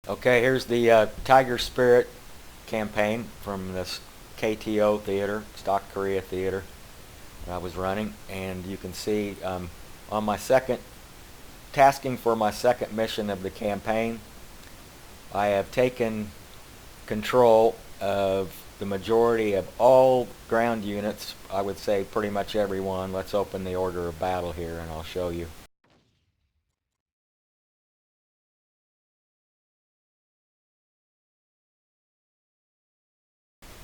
Okay, here's the Tiger Spirit campaign from this KTO theater, Stock Korea theater that I was running, and you can see on my tasking for my second mission of the campaign, I have taken control of the majority of all ground units. I would say pretty much every one. Let's open the order of battle here and I'll show you.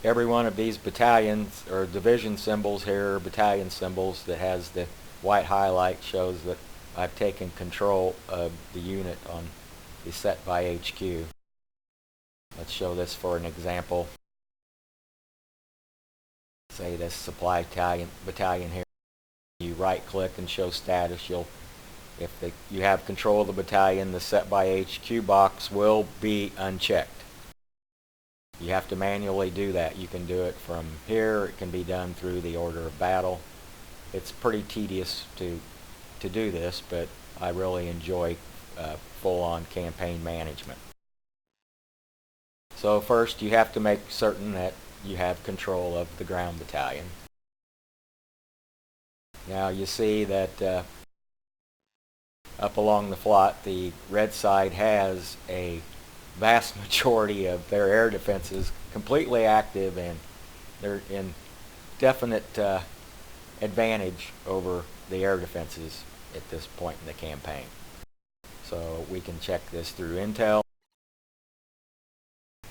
Every one of these battalions or division symbols here, battalion symbols that has the white highlight, shows that I've taken control of the unit on the set by HQ. Let's show this for an example. Say this supply battalion here. You right click and show status. If you have control of the battalion, the set by HQ box will be unchecked. You have to manually do that. You can do it from here. It can be done through the order of battle. It's pretty tedious to do this, but I really enjoy full-on campaign management. So first you have to make certain that you have control of the ground battalion. Now you see that up along the flot, the red side has a vast majority of their air defenses completely active, and they're in definite advantage over the air defenses at this point in the campaign. So we can check this through intel.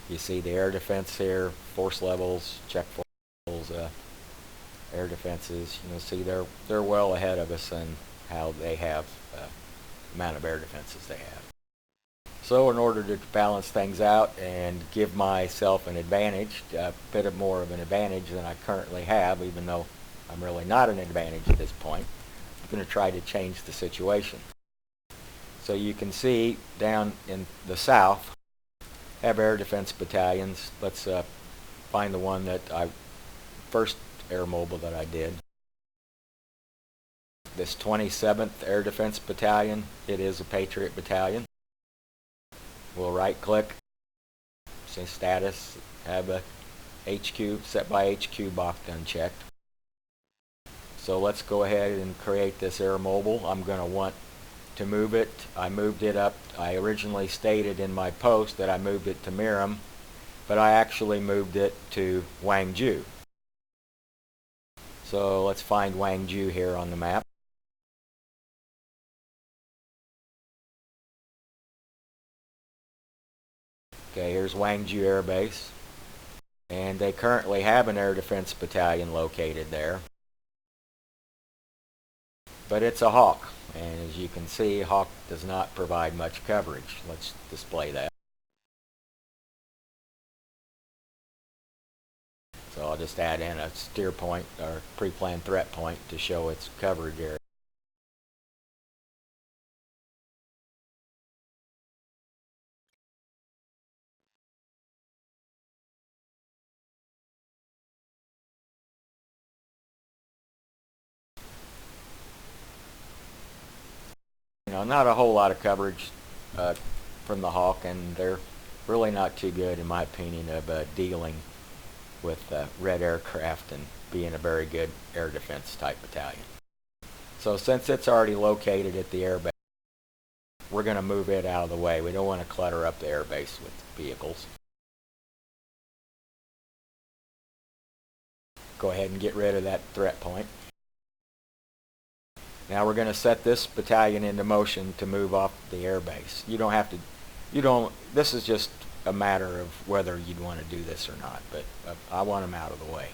You see the air defense here, force levels, check force levels, air defenses. You can see they're well ahead of us in how they have the amount of air defenses they have. So in order to balance things out and give myself an advantage, a bit more of an advantage than I currently have, even though I'm really not an advantage at this point, I'm going to try to change the situation. So you can see down in the south, have air defense battalions. Let's find the one that first air mobile that I did. This 27th Air Defense Battalion, it is a Patriot battalion. We'll right click, say status, have a HQ, set by HQ box unchecked. So let's go ahead and create this air mobile. I'm going to want to move it. I moved it up. I originally stated in my post that I moved it to Miram, but I actually moved it to Gwangju. So let's find Gwangju here on the map. Okay, here's Gwangju Air Base, and they currently have an air defense battalion located there, but it's a Hawk, and as you can see, Hawk does not provide much coverage. Let's display that. So I'll just add in a steer point or pre-planned threat point to show its coverage area. Not a whole lot of coverage from the Hawk, and they're really not too good, in my opinion, of dealing with red aircraft and being a very good air defense type battalion. So since it's already located at the airbase, we're going to move it out of the way. We don't want to clutter up the airbase with vehicles. Go ahead and get rid of that threat point. Now we're going to set this battalion into motion to move off the airbase. You don't have to, this is just a matter of whether you'd want to do this or not, but I want them out of the way.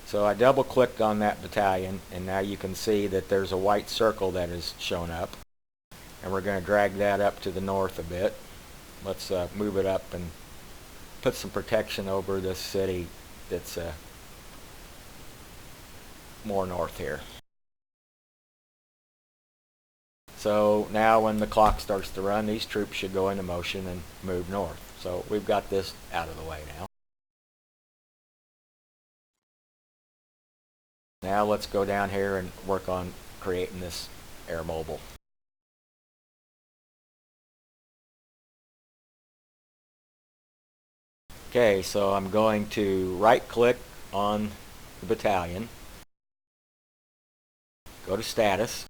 So I double clicked on that battalion, and now you can see that there's a white circle that has shown up, and we're going to drag that up to the north a bit. Let's move it up and put some protection over this city that's more north here. So now when the clock starts to run, these troops should go into motion and move north. So we've got this out of the way now. Now let's go down here and work on creating this air mobile. Okay, so I'm going to right click on the battalion, go to status.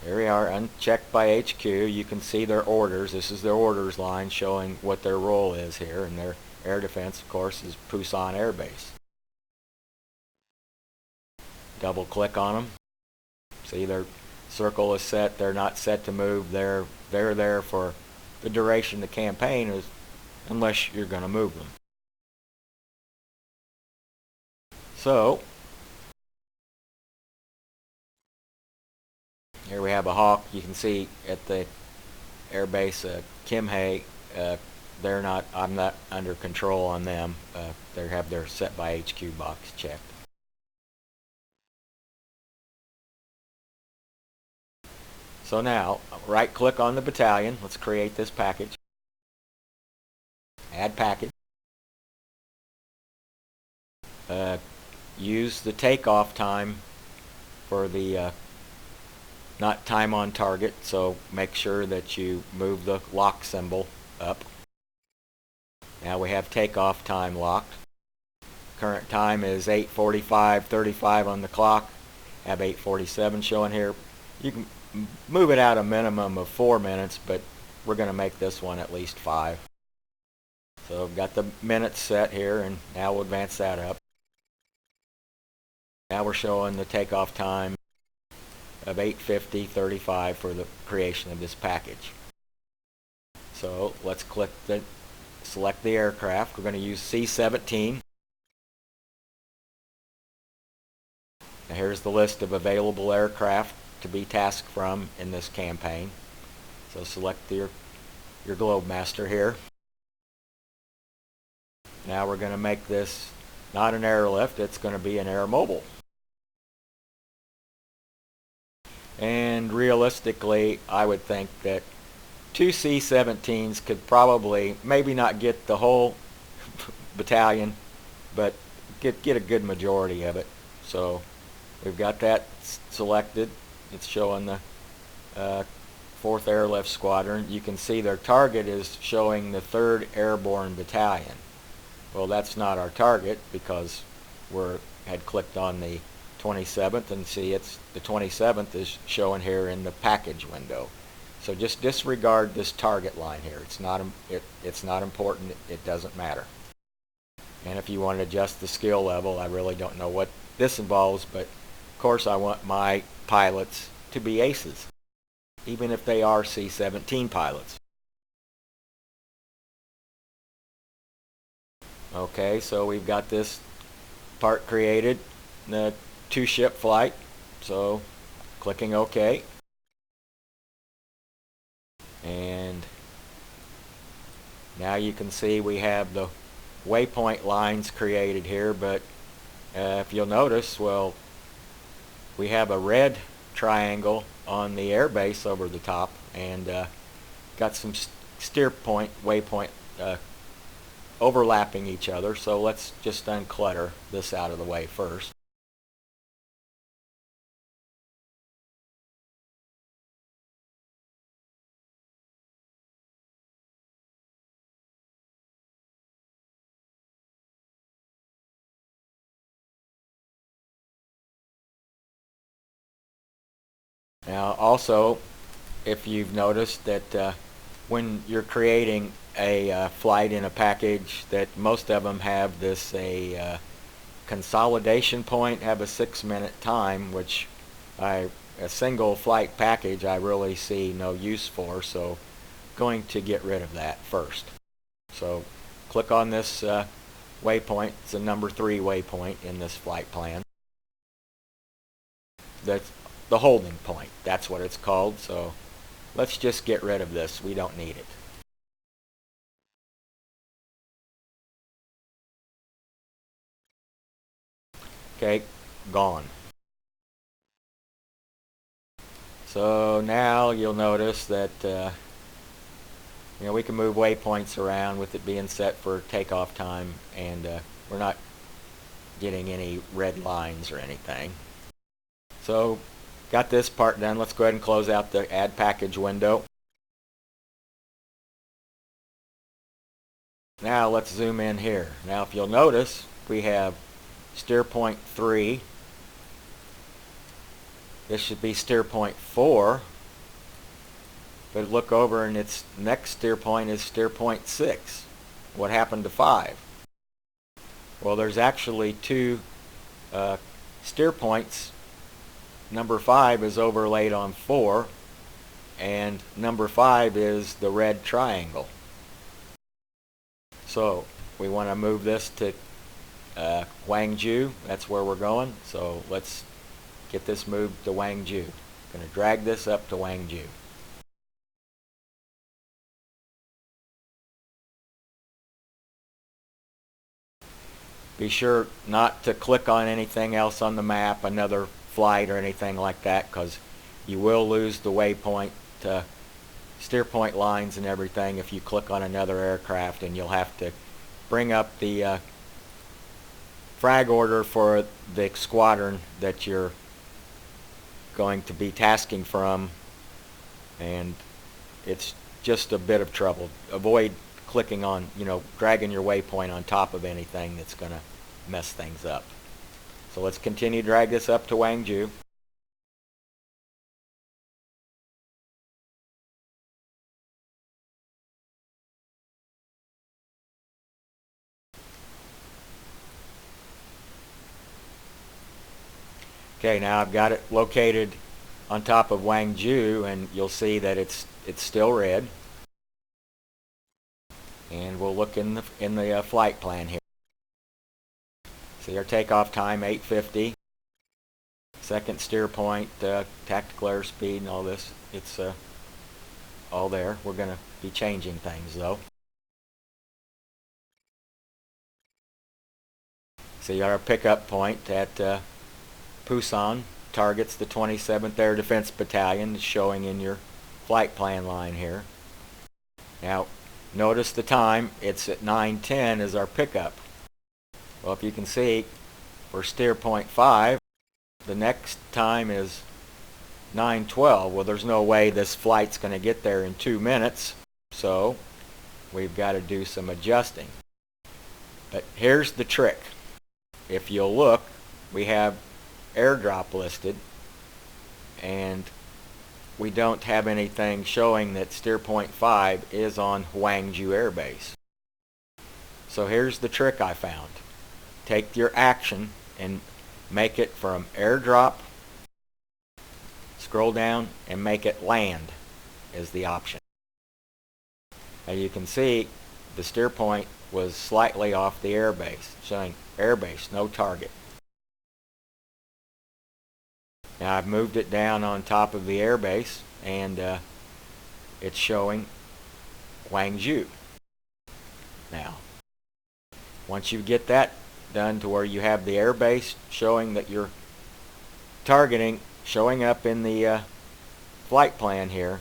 Here we are, unchecked by HQ. You can see their orders. This is their orders line showing what their role is here, and their air defense, of course, is Pusan Air Base. Double click on them. See, their circle is set. They're not set to move. They're there for the duration of the campaign, unless you're going to move them. So here we have a Hawk. You can see at the air base Kimhae, I'm not under control on them. They have their set by HQ box checked. So now, right click on the battalion. Let's create this package. Add package. Use the takeoff time for the not time on target, so make sure that you move the lock symbol up. Now we have takeoff time locked. Current time is 8:45:35 on the clock. Have 8:47 showing here. You can move it out a minimum of 4 minutes, but we're going to make this one at least 5. So I've got the minutes set here, and now we'll advance that up. Now we're showing the takeoff time of 8:50:35 for the creation of this package. So let's select the aircraft. We're going to use C-17. Now here's the list of available aircraft to be tasked from in this campaign. So select your Globe Master here. Now we're going to make this not an airlift, it's going to be an air mobile. And realistically, I would think that 2 C-17s could probably maybe not get the whole battalion, but get a good majority of it. So we've got that selected. It's showing the 4th Airlift Squadron. You can see their target is showing the 3rd Airborne Battalion. Well, that's not our target because we had clicked on the 27th, and see it's the 27th is showing here in the package window. So just disregard this target line here. It's not important. It doesn't matter. And if you want to adjust the skill level, I really don't know what this involves, but of course I want my pilots to be aces, even if they are C-17 pilots. Okay, so we've got this part created, the 2-ship flight, so clicking OK. And now you can see we have the waypoint lines created here, but if you'll notice, well, we have a red triangle on the airbase over the top, and got some steer point, waypoint overlapping each other. So let's just unclutter this out of the way first. Now also, if you've noticed that when you're creating a flight in a package, that most of them have this consolidation point, have a 6-minute time, which a single flight package I really see no use for, so going to get rid of that first. So click on this waypoint. It's a number 3 waypoint in this flight plan. That's the holding point. That's what it's called. So let's just get rid of this. We don't need it. Okay, gone. So now you'll notice that we can move waypoints around with it being set for takeoff time, and we're not getting any red lines or anything. So got this part done. Let's go ahead and close out the add package window. Now let's zoom in here. Now if you'll notice, we have steer point 3. This should be steer point 4. But look over and its next steer point is steer point 6. What happened to 5? Well, there's actually two steer points. Number 5 is overlaid on 4, and number 5 is the red triangle. So we want to move this to Gwangju. That's where we're going. So let's get this moved to Gwangju. Going to drag this up to Gwangju. Be sure not to click on anything else on the map, another flight or anything like that, because you will lose the waypoint, steer point lines and everything if you click on another aircraft, and you'll have to bring up the frag order for the squadron that you're going to be tasking from, and it's just a bit of trouble. Avoid clicking on, dragging your waypoint on top of anything that's going to mess things up. So let's continue to drag this up to Gwangju. Okay, now I've got it located on top of Gwangju, and you'll see that it's still red. And we'll look in the flight plan here. See our takeoff time, 8:50. Second steer point, tactical airspeed, and all this. It's all there. We're going to be changing things though. See our pickup point at Pusan targets the 27th Air Defense Battalion, showing in your flight plan line here. Now notice the time, it's at 9:10 is our pickup. Well, if you can see, for steer point 5, the next time is 9:12. Well, there's no way this flight's going to get there in 2 minutes, so we've got to do some adjusting. But here's the trick. If you'll look, we have airdrop listed, and we don't have anything showing that steer point 5 is on Gwangju Air Base. So here's the trick I found. Take your action and make it from airdrop, scroll down and make it land is the option. And you can see the steer point was slightly off the airbase, showing airbase, no target. Now I've moved it down on top of the airbase, and it's showing Gwangju. Now, once you get that done to where you have the airbase showing that you're targeting, showing up in the flight plan here,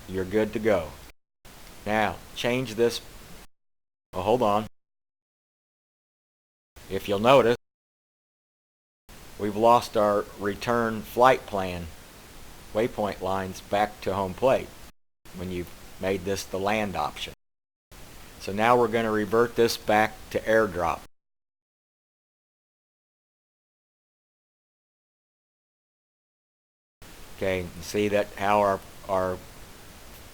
you're good to go. Now, change this. Oh, hold on. If you'll notice, we've lost our return flight plan waypoint lines back to home plate when you've made this the land option. So now we're going to revert this back to airdrop. Okay, you see that how our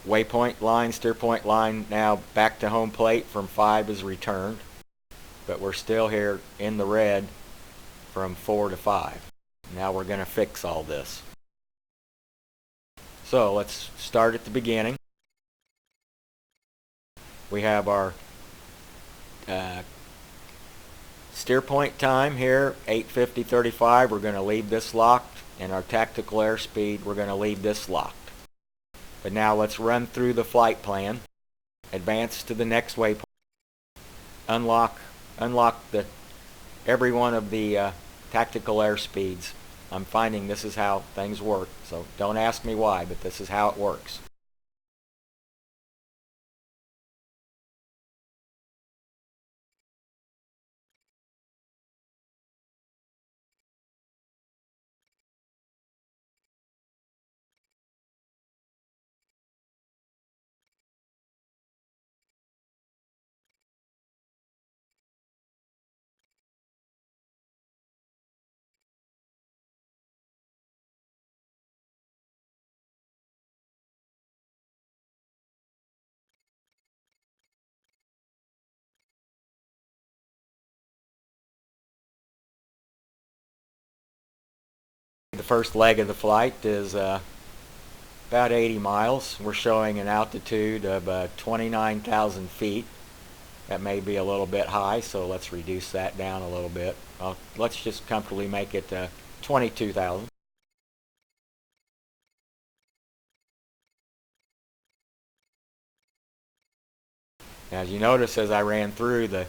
waypoint line, steer point line, now back to home plate from 5 is returned, but we're still here in the red from 4 to 5. Now we're going to fix all this. So let's start at the beginning. We have our steer point time here, 8:50:35. We're going to leave this locked, and our tactical airspeed, we're going to leave this locked. But now let's run through the flight plan, advance to the next waypoint, unlock every one of the tactical airspeeds. I'm finding this is how things work, so don't ask me why, but this is how it works. The first leg of the flight is about 80 miles. We're showing an altitude of 29,000 feet. That may be a little bit high, so let's reduce that down a little bit. Let's just comfortably make it 22,000. As you notice, as I ran through, the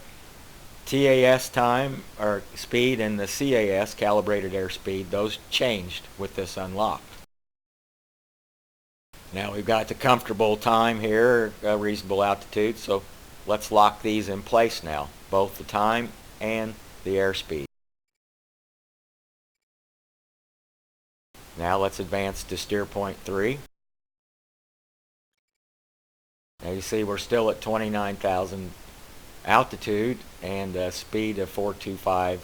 TAS time or speed and the CAS, calibrated airspeed, those changed with this unlocked. Now we've got the comfortable time here, a reasonable altitude, so let's lock these in place now, both the time and the airspeed. Now let's advance to steer point 3. Now you see we're still at 29,000 altitude and a speed of 425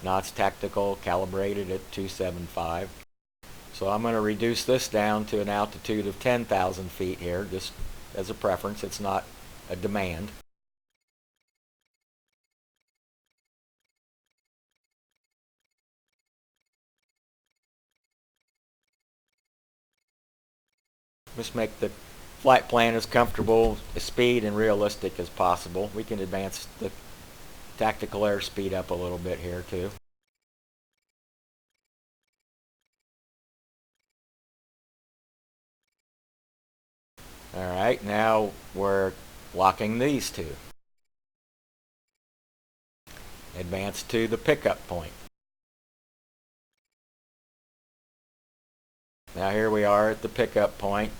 knots tactical, calibrated at 275. So I'm going to reduce this down to an altitude of 10,000 feet here, just as a preference. It's not a demand. Just make the flight plan as comfortable, as speed and realistic as possible. We can advance the tactical airspeed up a little bit here too. Alright, now we're locking these two. Advance to the pickup point. Now here we are at the pickup point,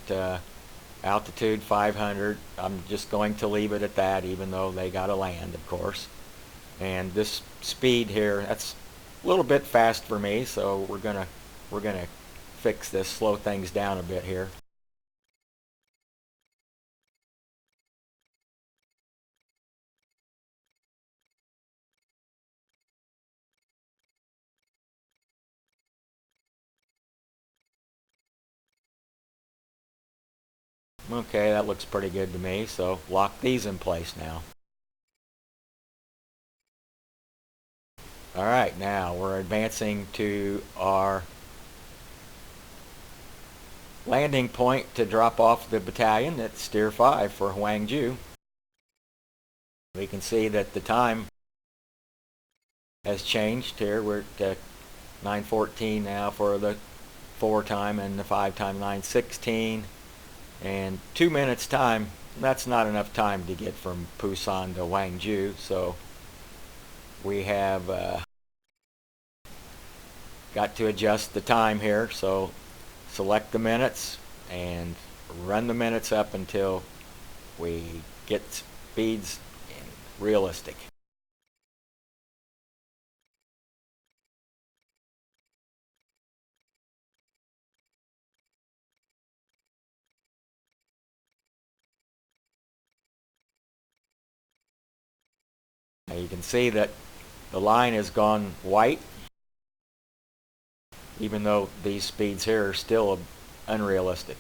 altitude 500. I'm just going to leave it at that, even though they got to land, of course. And this speed here, that's a little bit fast for me, so we're gonna fix this, slow things down a bit here. Okay, that looks pretty good to me, so lock these in place now. Alright, now we're advancing to our landing point to drop off the battalion at Steer 5 for Huangju. We can see that the time has changed here. We're at 9:14 now for the 4 time, and the 5 time 9:16. And 2 minutes time, that's not enough time to get from Busan to Huangju, so we have got to adjust the time here. So select the minutes and run the minutes up until we get speeds realistic. Now you can see that the line has gone white, even though these speeds here are still unrealistic.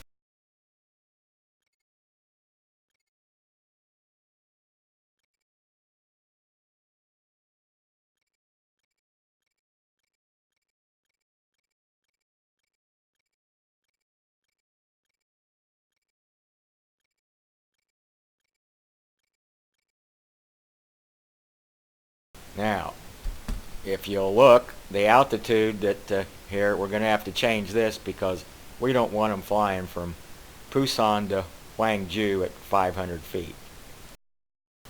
Now, if you'll look, the altitude that here, we're going to have to change this because we don't want them flying from Busan to Huangju at 500 feet.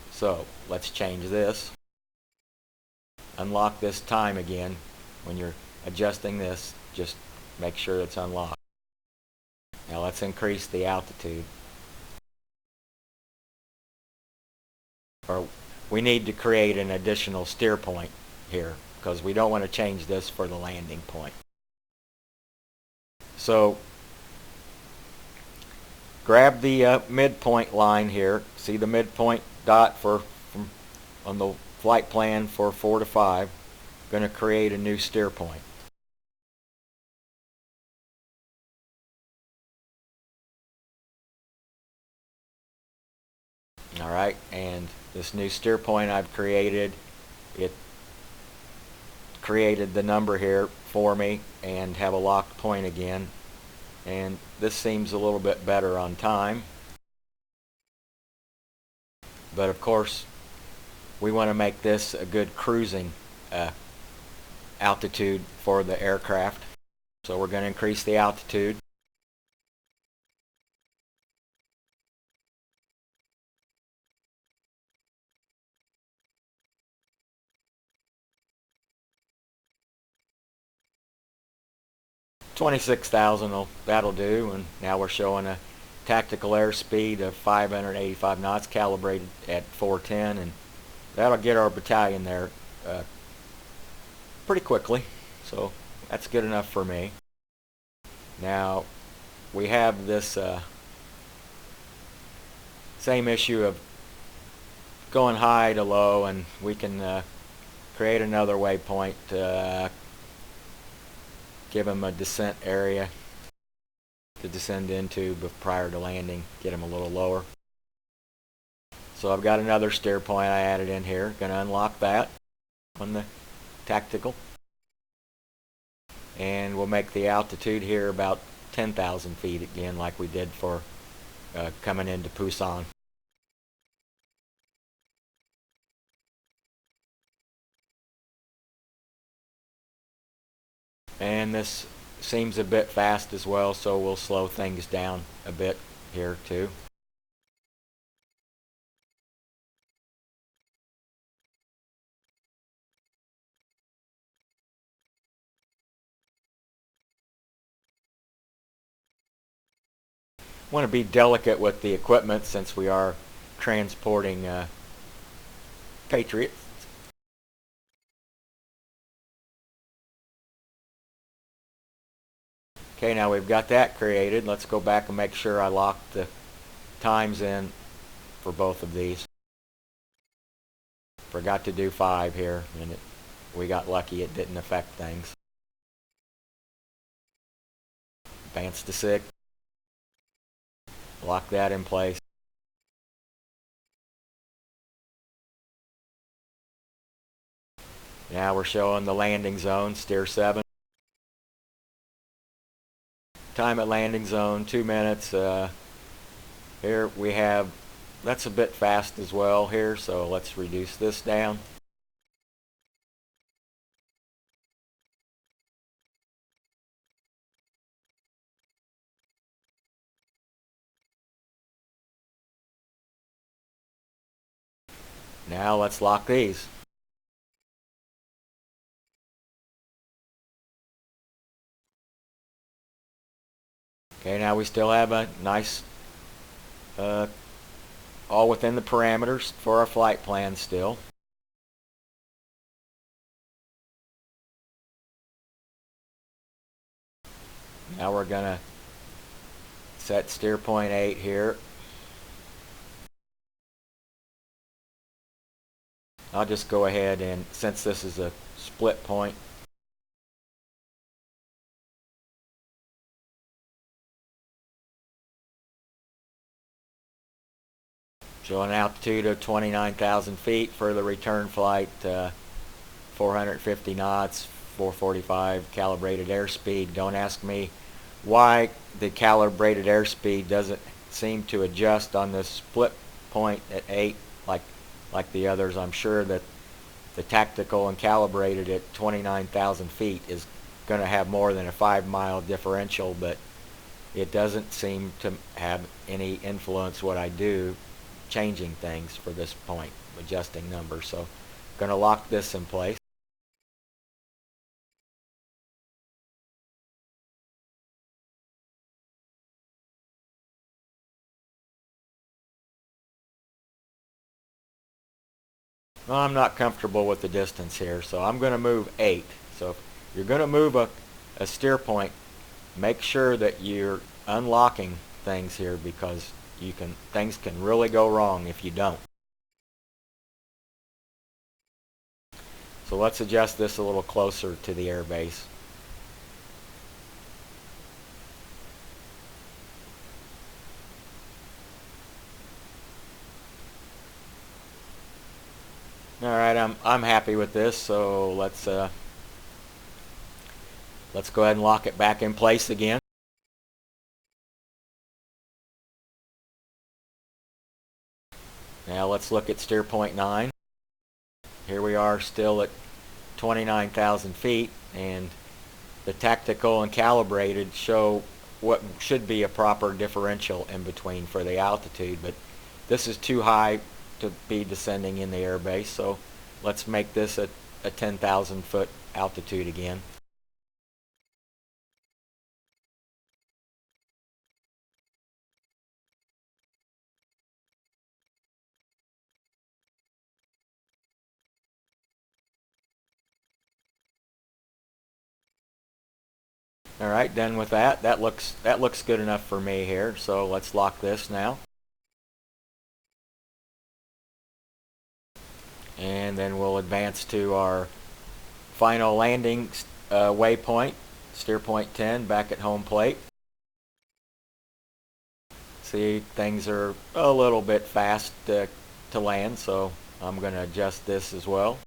So let's change this. Unlock this time again. When you're adjusting this, just make sure it's unlocked. Now let's increase the altitude. Or we need to create an additional steer point here because we don't want to change this for the landing point. So grab the midpoint line here. See the midpoint dot on the flight plan for 4 to 5. Going to create a new steer point. Alright, and this new steer point I've created, it created the number here for me and have a locked point again. And this seems a little bit better on time. But of course, we want to make this a good cruising altitude for the aircraft. So we're going to increase the altitude. $26,000 that'll do, and now we're showing a tactical airspeed of 585 knots calibrated at 410, and that'll get our battalion there pretty quickly, so that's good enough for me. Now we have this same issue of going high to low, and we can create another waypoint, give them a descent area to descend into prior to landing, get them a little lower. So I've got another steer point I added in here. Going to unlock that on the tactical, and we'll make the altitude here about 10,000 feet again, like we did for coming into Busan. And this seems a bit fast as well, so we'll slow things down a bit here too. Want to be delicate with the equipment since we are transporting Patriots. Okay, now we've got that created. Let's go back and make sure I lock the times in for both of these. Forgot to do 5 here, and we got lucky it didn't affect things. Advance to 6. Lock that in place. Now we're showing the landing zone, steer 7. Time at landing zone, 2 minutes. Here we have, that's a bit fast as well here, so let's reduce this down. Now let's lock these. Okay, now we still have a nice, all within the parameters for our flight plan still. Now we're going to set steer point 8 here. I'll just go ahead and, since this is a split point, show an altitude of 29,000 feet for the return flight, 450 knots, 445 calibrated airspeed. Don't ask me why the calibrated airspeed doesn't seem to adjust on this split point at 8 like the others. I'm sure that the tactical and calibrated at 29,000 feet is going to have more than a 5-mile differential, but it doesn't seem to have any influence what I do changing things for this point, adjusting numbers. So I'm going to lock this in place. Well, I'm not comfortable with the distance here, so I'm going to move 8. So if you're going to move a steer point, make sure that you're unlocking things here, because things can really go wrong if you don't. So let's adjust this a little closer to the air base. All right, I'm happy with this, so let's Let's go ahead and lock it back in place again. Now let's look at steer point 9. Here we are still at 29,000 feet, and the tactical and calibrated show what should be a proper differential in between for the altitude, but this is too high to be descending in the airbase, so let's make this a 10,000 foot altitude again. All right, done with that. That looks good enough for me here. So let's lock this now. And then we'll advance to our final landing waypoint, steer point 10, back at home plate. See, things are a little bit fast to land, so I'm going to adjust this as well.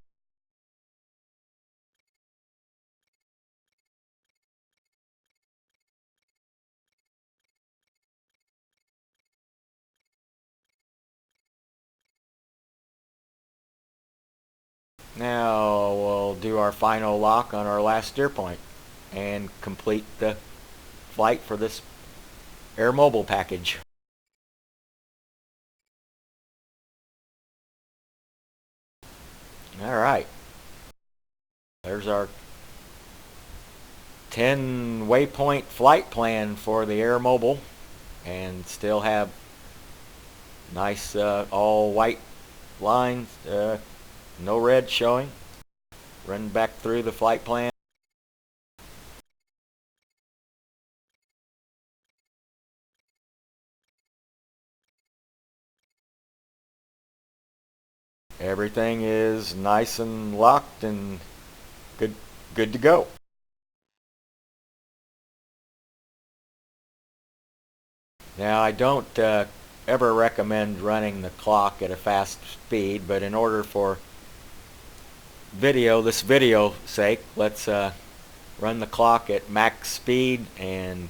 Now we'll do our final lock on our last steer point and complete the flight for this air mobile package. All right, there's our 10 waypoint flight plan for the air mobile, and still have nice all white lines, no red showing. Run back through the flight plan. Everything is nice and locked and good to go. Now I don't ever recommend running the clock at a fast speed, but in order for this video sake, let's run the clock at max speed and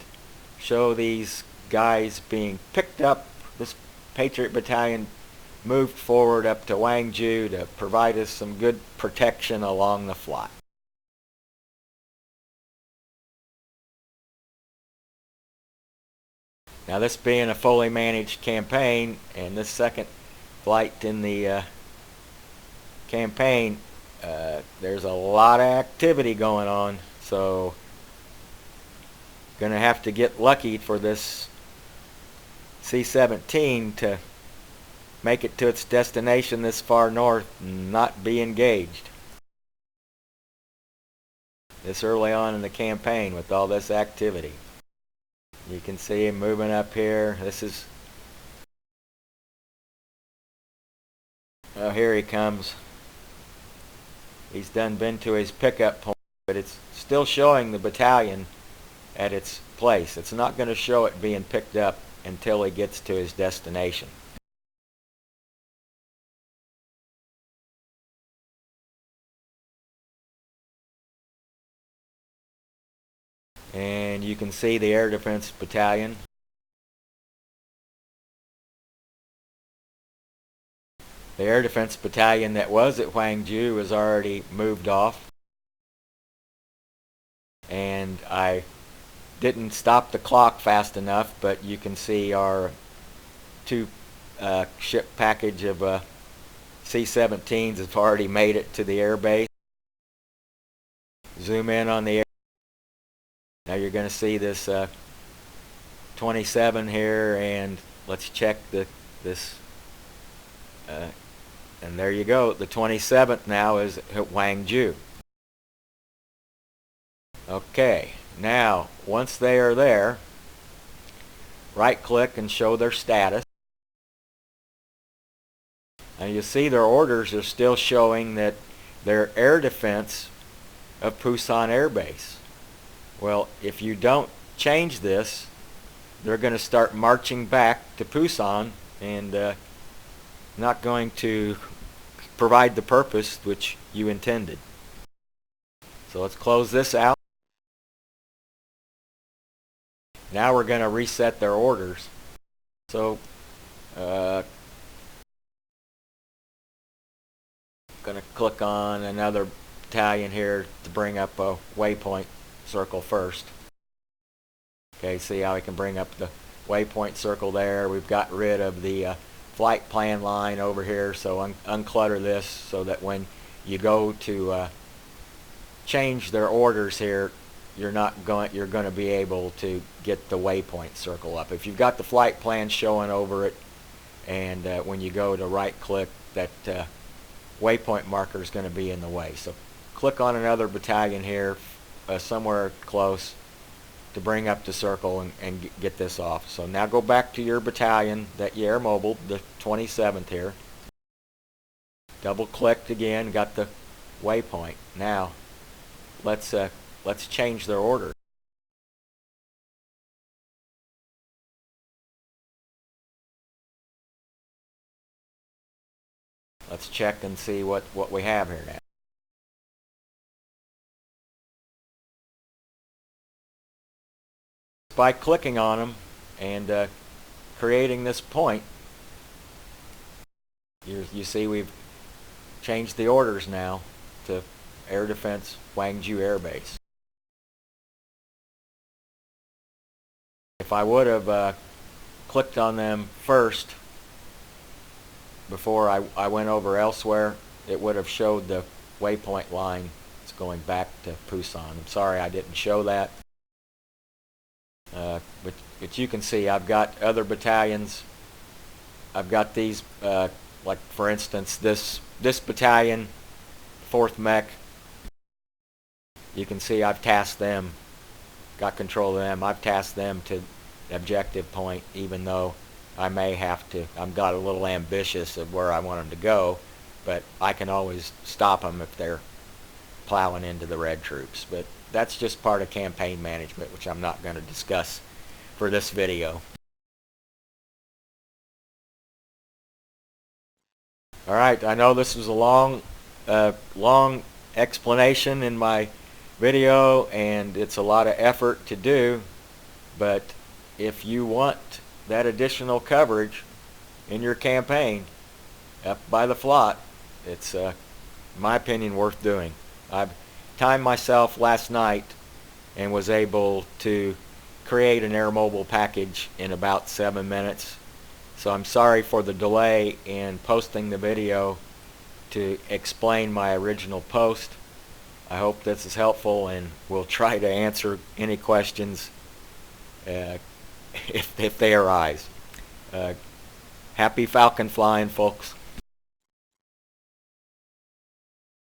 show these guys being picked up. This Patriot Battalion moved forward up to Gwangju to provide us some good protection along the flight. Now, this being a fully managed campaign, and this second flight in the campaign, there's a lot of activity going on, so gonna have to get lucky for this C-17 to make it to its destination this far north and not be engaged this early on in the campaign with all this activity. You can see him moving up here. This is, oh, here he comes. He's been to his pickup point, but it's still showing the battalion at its place. It's not going to show it being picked up until he gets to his destination. And you can see the Air Defense Battalion. The Air Defense Battalion that was at Gwangju was already moved off. And I didn't stop the clock fast enough, but you can see our two ship package of C-17s have already made it to the air base. Zoom in on the air. Now you're going to see this 27 here, and let's check this. And there you go. The 27th now is at Gwangju. Okay, now once they are there, right click and show their status. And you see their orders are still showing that they're air defense of Pusan Air Base. Well, if you don't change this, they're going to start marching back to Pusan and not going to provide the purpose which you intended. So let's close this out. Now we're going to reset their orders. So going to click on another battalion here to bring up a waypoint circle first. Okay, see how we can bring up the waypoint circle there. We've got rid of the flight plan line over here, so unclutter this so that when you go to change their orders here, you're going to be able to get the waypoint circle up. If you've got the flight plan showing over it, and when you go to right click, that waypoint marker is going to be in the way. So click on another battalion here somewhere close to bring up the circle and get this off. So now go back to your battalion that you air mobiled, the 27th here. Double clicked again, got the waypoint. Now let's change their order. Let's check and see what we have here now. By clicking on them and creating this point, you see we've changed the orders now to Air Defense Gwangju Air Base. If I would have clicked on them first before I went over elsewhere, it would have showed the waypoint line. It's going back to Pusan. I'm sorry I didn't show that. But you can see I've got other battalions. I've got these, like for instance, this battalion, 4th Mech. You can see I've tasked them, got control of them. I've tasked them to the objective point, even though I may have to. I've got a little ambitious of where I want them to go, but I can always stop them if they're plowing into the red troops. But that's just part of campaign management, which I'm not going to discuss for this video. Alright, I know this was a long explanation in my video, and it's a lot of effort to do, but if you want that additional coverage in your campaign up by the flot, it's in my opinion worth doing. I've timed myself last night and was able to create an air mobile package in about 7 minutes. So I'm sorry for the delay in posting the video to explain my original post. I hope this is helpful, and we'll try to answer any questions if they arise. Happy Falcon flying, folks.